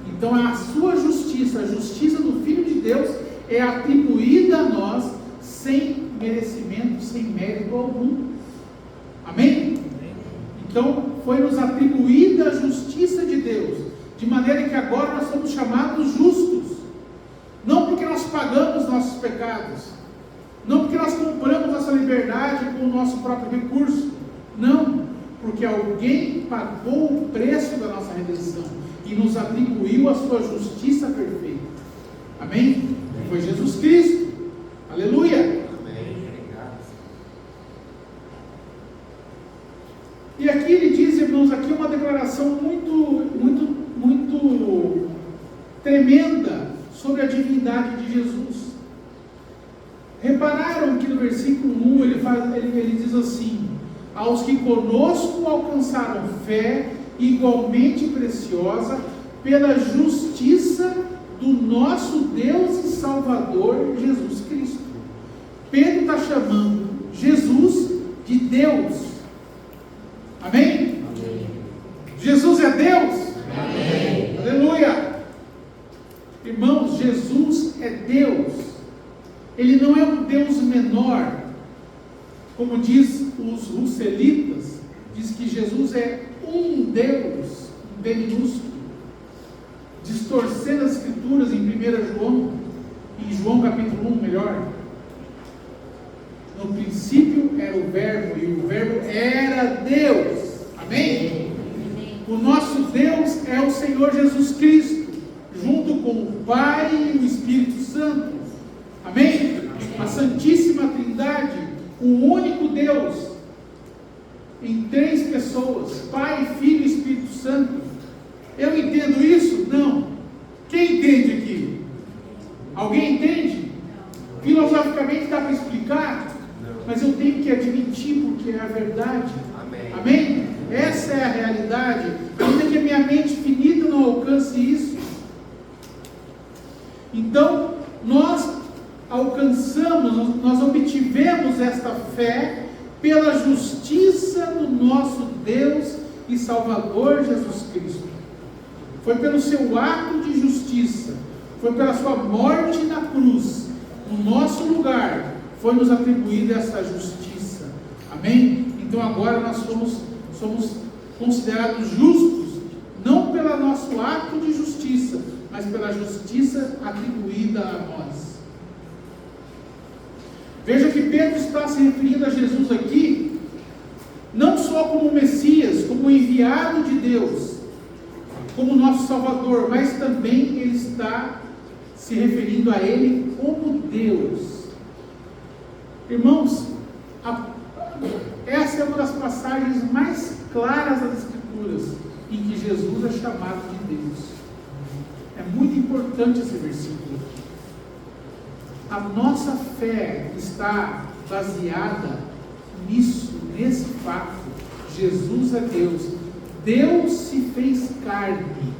Então a sua justiça, a justiça do Filho de Deus, é atribuída a nós sem merecimento, sem mérito algum. Amém? Então foi-nos atribuída a justiça de Deus, de maneira que agora nós somos chamados justos, não porque nós pagamos nossos pecados, não porque nós compramos nossa liberdade com o nosso próprio recurso, não, porque alguém pagou o preço da nossa redenção e nos atribuiu a sua justiça perfeita. Amém? Foi Jesus Cristo. Aleluia. Amém. E aqui ele diz, irmãos, aqui uma declaração muito tremenda sobre a divindade de Jesus. Repararam que no versículo 1 ele diz assim: aos que conosco alcançaram fé igualmente preciosa pela justiça do nosso Deus e Salvador Jesus Cristo. Pedro está chamando Jesus de Deus. Amém? Amém. Jesus é Deus? Amém. Aleluia! Irmãos, Jesus é Deus. Ele não é um Deus menor, como diz os russelitas, diz que Jesus é um Deus, um D minúsculo, distorcendo as escrituras em 1 João, em João capítulo 1, melhor. No princípio era o Verbo, e o Verbo era Deus. Amém? O nosso Deus é o Senhor Jesus Cristo, junto com o Pai e o Espírito Santo. Amém? A Santíssima Trindade, o único Deus, em 3 pessoas, Pai, Filho e Espírito Santo. Eu entendo isso? Não. Quem entende aqui? Alguém entende? Filosoficamente dá para explicar? Não. Mas eu tenho que admitir porque é a verdade. Amém. Amém? Essa é a realidade. Ainda que a minha mente finita não alcance isso. Então, nós alcançamos, nós obtivemos esta fé pela justiça do nosso Deus e Salvador Jesus Cristo. Foi pelo seu ato de justiça, foi pela sua morte na cruz, no nosso lugar, foi nos atribuída essa justiça. Amém? Então agora nós somos considerados justos, não pelo nosso ato de justiça, mas pela justiça atribuída a nós. Veja que Pedro está se referindo a Jesus aqui, não só como Messias, como enviado de Deus, como nosso Salvador, mas também ele está se referindo a Ele como Deus. Irmãos, essa é uma das passagens mais claras das Escrituras, em que Jesus é chamado de Deus. É muito importante esse versículo. A nossa fé está baseada nisso, nesse fato. Jesus é Deus. Deus se fez carne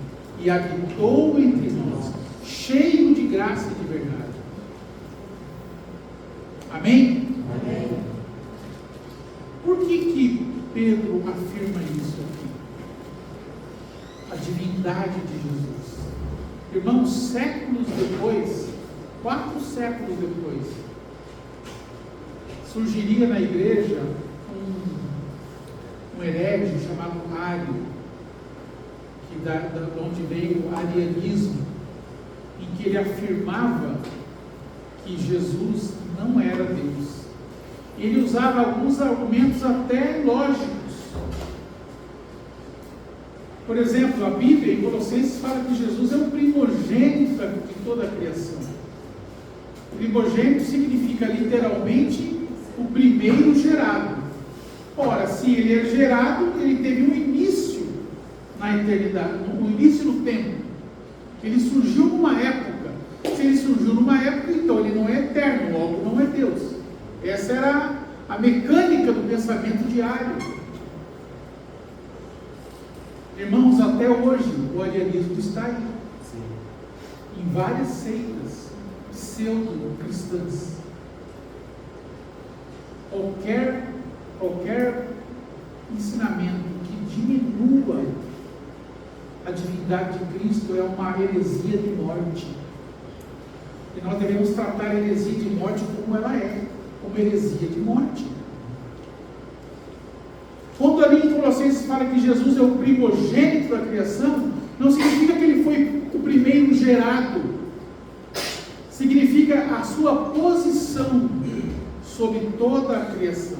e habitou entre nós, cheio de graça e de verdade. Amém? Amém. Por que Pedro afirma isso aqui? A divindade de Jesus. Irmãos, séculos depois, 4 séculos depois, surgiria na igreja um herege chamado Ário, de onde veio o arianismo, em que ele afirmava que Jesus não era Deus. Ele usava alguns argumentos até lógicos. Por exemplo, a Bíblia em Colossenses fala que Jesus é o primogênito de toda a criação. Primogênito significa literalmente o primeiro gerado. Ora, se ele é gerado, ele teve um início na eternidade, um início no tempo. Ele surgiu numa época. Se ele surgiu numa época, então ele não é eterno, logo não é Deus. Essa era a mecânica do pensamento diário. Irmãos, até hoje o arianismo está aí. Sim. Em várias seitas pseudo-cristãs. Qualquer ensinamento que diminua a divindade de Cristo é uma heresia de morte. E nós devemos tratar a heresia de morte como ela é, como heresia de morte. Quando ali em Colossenses fala que Jesus é o primogênito da criação, não significa que ele foi o primeiro gerado. Significa a sua posição sobre toda a criação.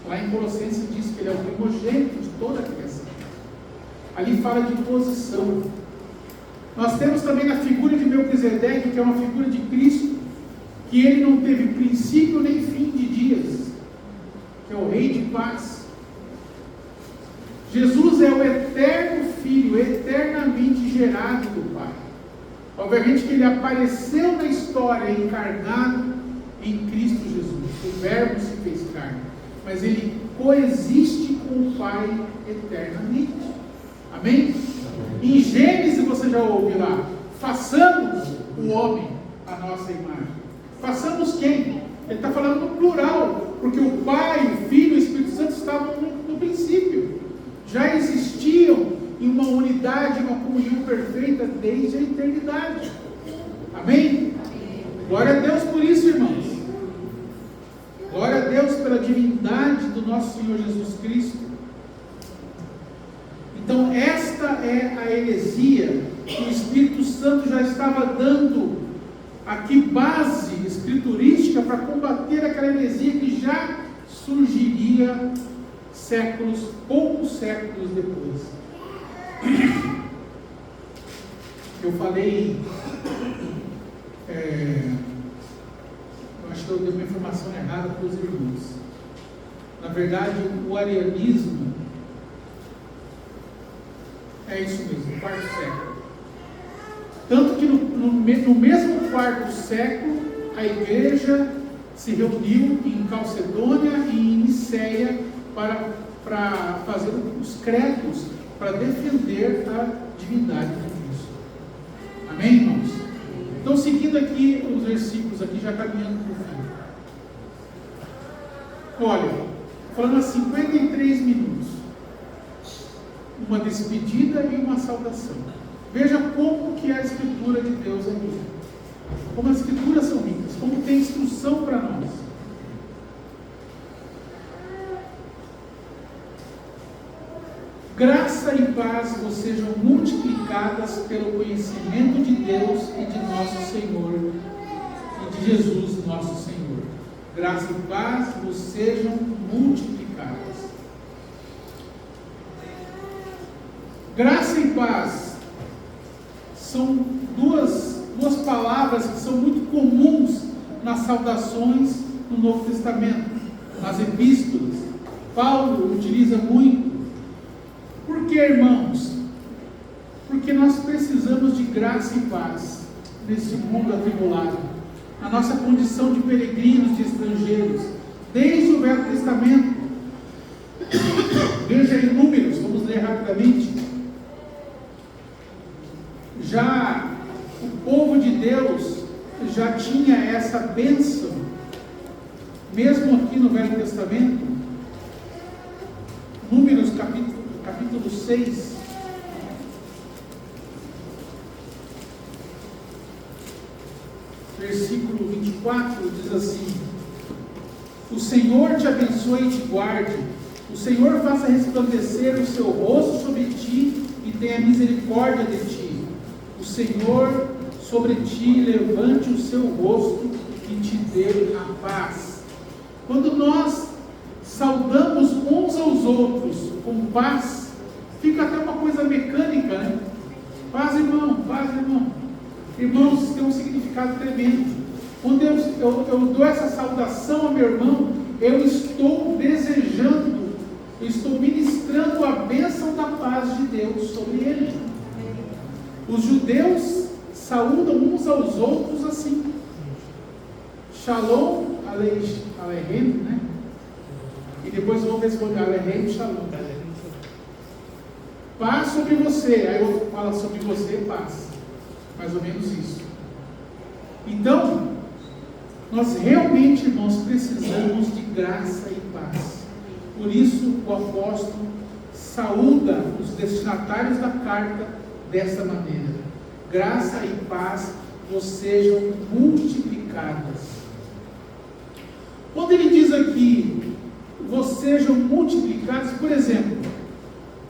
Lá em Colossenses diz que ele é o primogênito de toda a criação. Ali fala de posição. Nós temos também na figura de Melquisedeque, que é uma figura de Cristo, que ele não teve princípio nem fim de dias, que é o Rei de paz. Jesus é o eterno Filho, eternamente gerado do Pai. Obviamente que ele apareceu na história encarnado em Cristo Jesus. O Verbo se fez carne. Mas ele coexiste com o Pai eternamente. Amém? Em Gênesis você já ouve lá: façamos o homem a nossa imagem. Façamos quem? Ele está falando no plural, porque o Pai, o Filho e o Espírito Santo estavam no princípio. Já existiam em uma unidade, uma comunhão perfeita desde a eternidade. Amém? Glória a Deus por isso, irmãos. Glória a Deus pela divindade do nosso Senhor Jesus Cristo. Então, esta é a heresia que o Espírito Santo já estava dando aqui base escriturística para combater aquela heresia que já surgiria poucos séculos depois. Eu falei, eu acho que eu dei uma informação errada para os irmãos. Na verdade, o arianismo é isso mesmo, quarto século. Tanto que no mesmo quarto século, a igreja se reuniu em Calcedônia e em Niceia para fazer os credos, para defender a divindade de Cristo. Amém, irmãos? Então, seguindo aqui os versículos, aqui já caminhando para o fim. Olha, falando há 53 minutos, uma despedida e uma saudação. Veja como que a Escritura de Deus é rica. Como as Escrituras são ricas, como tem instrução para nós. Graça e paz vos sejam multiplicadas pelo conhecimento de Deus e de nosso Senhor, e de Jesus nosso Senhor. Graça e paz vos sejam multiplicadas. Graça e paz são duas palavras que são muito comuns nas saudações no Novo Testamento, nas epístolas. Paulo utiliza muito. Por que, irmãos? Porque nós precisamos de graça e paz nesse mundo atribulado, na nossa condição de peregrinos, de estrangeiros, desde o Velho Testamento. Veja em Números, vamos ler rapidamente. Já o povo de Deus já tinha essa bênção, mesmo aqui no Velho Testamento. Números capítulo 6, versículo 24, diz assim: o Senhor te abençoe e te guarde, o Senhor faça resplandecer o seu rosto sobre ti e tenha misericórdia de ti, o Senhor sobre ti levante o seu rosto e te dê a paz. Quando nós saudamos uns aos outros com paz, fica até uma coisa mecânica, né? Paz, irmão, paz, irmão. Irmãos, tem um significado tremendo. Quando eu dou essa saudação ao meu irmão, eu estou desejando, eu estou ministrando a bênção da paz de Deus sobre ele. Os judeus saúdam uns aos outros assim. Shalom Aleichem, né? E depois vamos responder Aleichem Shalom. Paz sobre você. Aí eu falo sobre você, paz. Mais ou menos isso. Então, nós realmente, irmãos, precisamos de graça e paz. Por isso o apóstolo saúda os destinatários da carta dessa maneira: graça e paz vos sejam multiplicadas. Quando ele diz aqui, vos sejam multiplicados, por exemplo,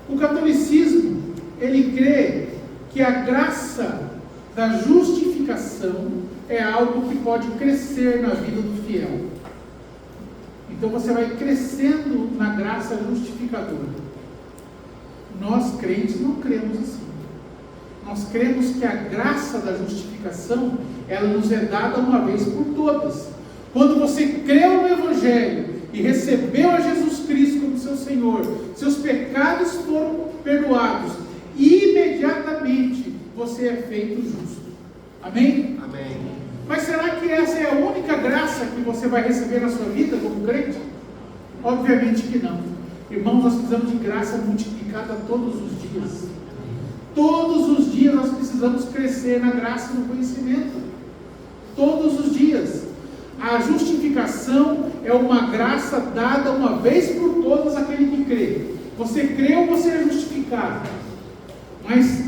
o catolicismo, ele crê que a graça da justificação é algo que pode crescer na vida do fiel. Então você vai crescendo na graça justificadora. Nós crentes não cremos assim. Nós cremos que a graça da justificação, ela nos é dada uma vez por todas. Quando você creu no Evangelho e recebeu a Jesus Cristo como seu Senhor, seus pecados foram perdoados, e imediatamente você é feito justo. Amém? Amém. Mas será que essa é a única graça que você vai receber na sua vida como crente? Obviamente que não. Irmãos, nós precisamos de graça multiplicada todos os dias. Todos os dias nós precisamos crescer na graça e no conhecimento. Todos os dias. A justificação é uma graça dada uma vez por todas àquele que crê. Você creu, você é justificado. Mas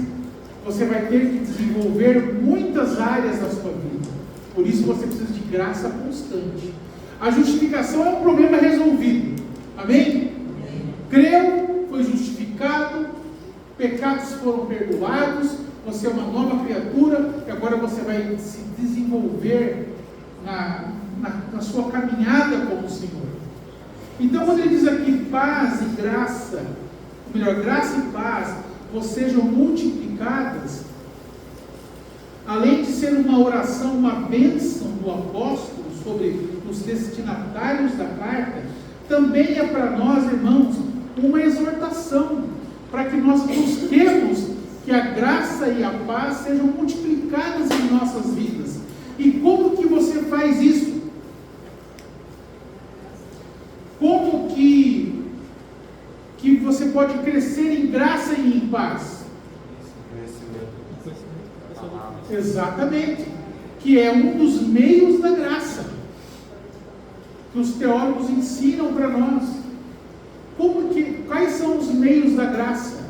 você vai ter que desenvolver muitas áreas da sua vida. Por isso você precisa de graça constante. A justificação é um problema resolvido. Amém? Creu, foi justificado, pecados foram perdoados, você é uma nova criatura, e agora você vai se desenvolver na sua caminhada com o Senhor. Então, quando ele diz aqui paz e graça, ou melhor, graça e paz, ou sejam multiplicadas, além de ser uma oração, uma bênção do apóstolo sobre os destinatários da carta, também é para nós, irmãos, uma exortação, para que nós busquemos que a graça e a paz sejam multiplicadas em nossas vidas. E como que você faz isso? Como que você pode crescer em graça e em paz? Exatamente. Que é um dos meios da graça, que os teólogos ensinam para nós. Quais são os meios da graça?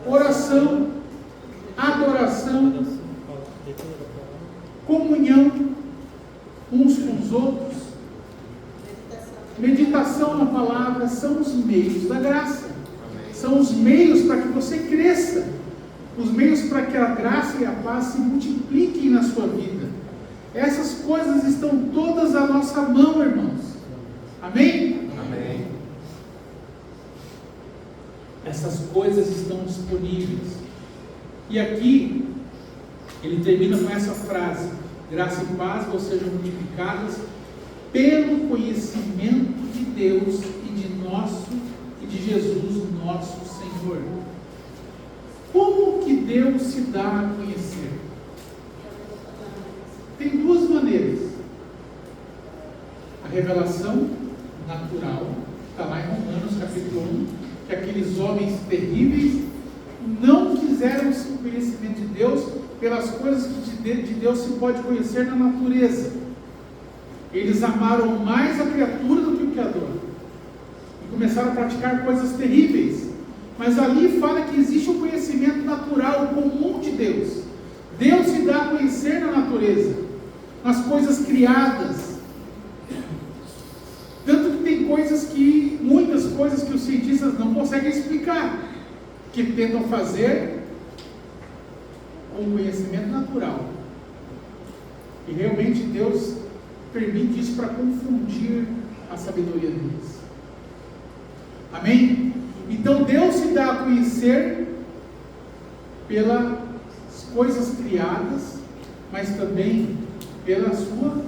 Oração, adoração, comunhão uns com os outros, meditação na palavra, são os meios da graça. São os meios para que você cresça, os meios para que a graça e a paz se multipliquem na sua vida. Essas coisas estão todas à nossa mão, irmãos. Amém? Amém. Essas coisas estão disponíveis. E aqui ele termina com essa frase: graça e paz vos sejam multiplicadas pelo conhecimento de Deus e de Jesus, nosso Senhor. Como que Deus se dá a conhecer? Tem duas maneiras. A revelação natural, está lá em Romanos capítulo 1, que aqueles homens terríveis não quiseram o conhecimento de Deus pelas coisas que de Deus se pode conhecer na natureza. Eles amaram mais a criatura do que o Criador e começaram a praticar coisas terríveis. Mas ali fala que existe um conhecimento natural comum de Deus. Deus se dá a conhecer na natureza, nas coisas criadas. Tanto que tem muitas coisas que os cientistas não conseguem explicar, que tentam fazer com conhecimento natural. E realmente Deus permite isso para confundir a sabedoria deles. Amém? Então Deus se dá a conhecer pelas coisas criadas, mas também pela sua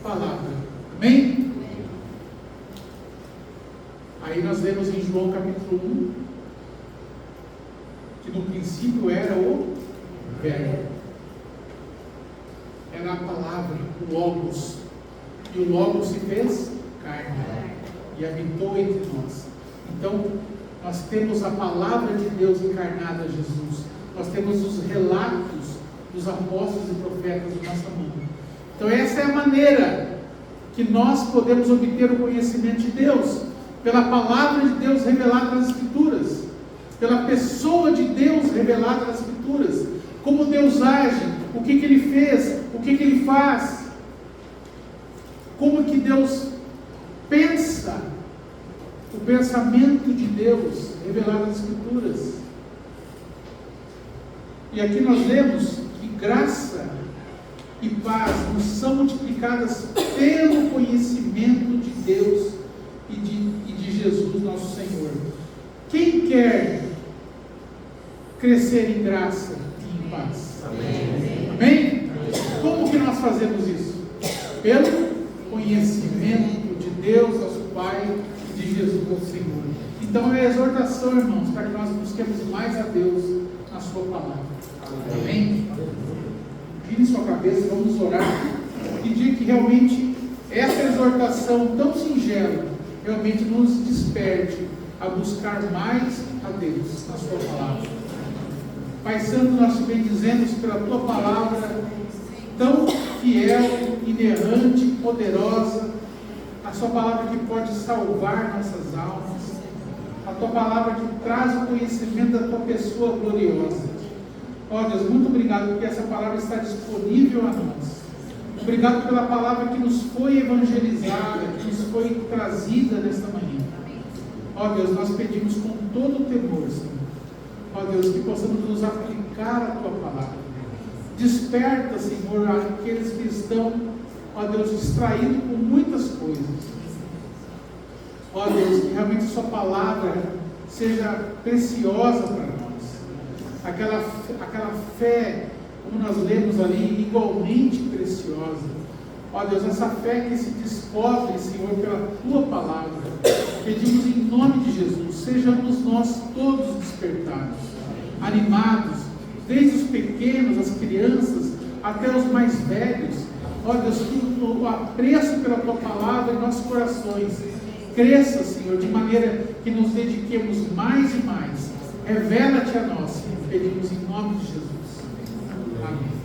palavra. Amém? Aí nós lemos em João capítulo 1, que no princípio era o Verbo. Era a palavra, o Logos. E o Logos se fez carne e habitou entre nós. Então, nós temos a palavra de Deus encarnada, Jesus. Nós temos os relatos dos apóstolos e profetas na nossa mão. Então, essa é a maneira que nós podemos obter o conhecimento de Deus, pela palavra de Deus revelada nas Escrituras, pela pessoa de Deus revelada nas Escrituras, como Deus age, o que Ele fez, o que Ele faz, como que Deus pensa, o pensamento de Deus revelado nas Escrituras. E aqui nós lemos que graça e paz nos são multiplicadas pelo conhecimento de Deus e de Jesus nosso Senhor. Quem quer crescer em graça e em paz? Amém? Amém? Como que nós fazemos isso? Pelo conhecimento de Deus, nosso Pai, e de Jesus nosso Senhor. Então é a exortação, irmãos, para que nós busquemos mais a Deus na sua palavra. Amém? Vire sua cabeça, vamos orar, pedir que realmente essa exortação tão singela realmente nos desperte a buscar mais a Deus na sua palavra. Pai Santo, nós te bendizemos pela tua palavra tão fiel, inerrante, poderosa, a sua palavra que pode salvar nossas almas, a tua palavra que traz o conhecimento da tua pessoa gloriosa. Ó Deus, muito obrigado porque essa palavra está disponível a nós. Obrigado pela palavra que nos foi evangelizada, que nos foi trazida nesta manhã. Ó Deus, nós pedimos com todo o temor, Senhor. Ó Deus, que possamos nos aplicar a tua palavra. Desperta, Senhor, aqueles que estão, ó Deus, distraídos com muitas coisas. Ó Deus, que realmente a sua palavra seja preciosa para nós. Aquela fé, como nós lemos ali, igualmente preciosa. Ó Deus, essa fé que se descobre, Senhor, pela tua palavra. Pedimos em nome de Jesus, sejamos nós todos despertados, animados, desde os pequenos, as crianças, até os mais velhos. Ó Deus, que o apreço pela tua palavra em nossos corações cresça, Senhor, de maneira que nos dediquemos mais e mais. Revela-te a nós, Senhor. Pedimos em nome de Jesus. Amém.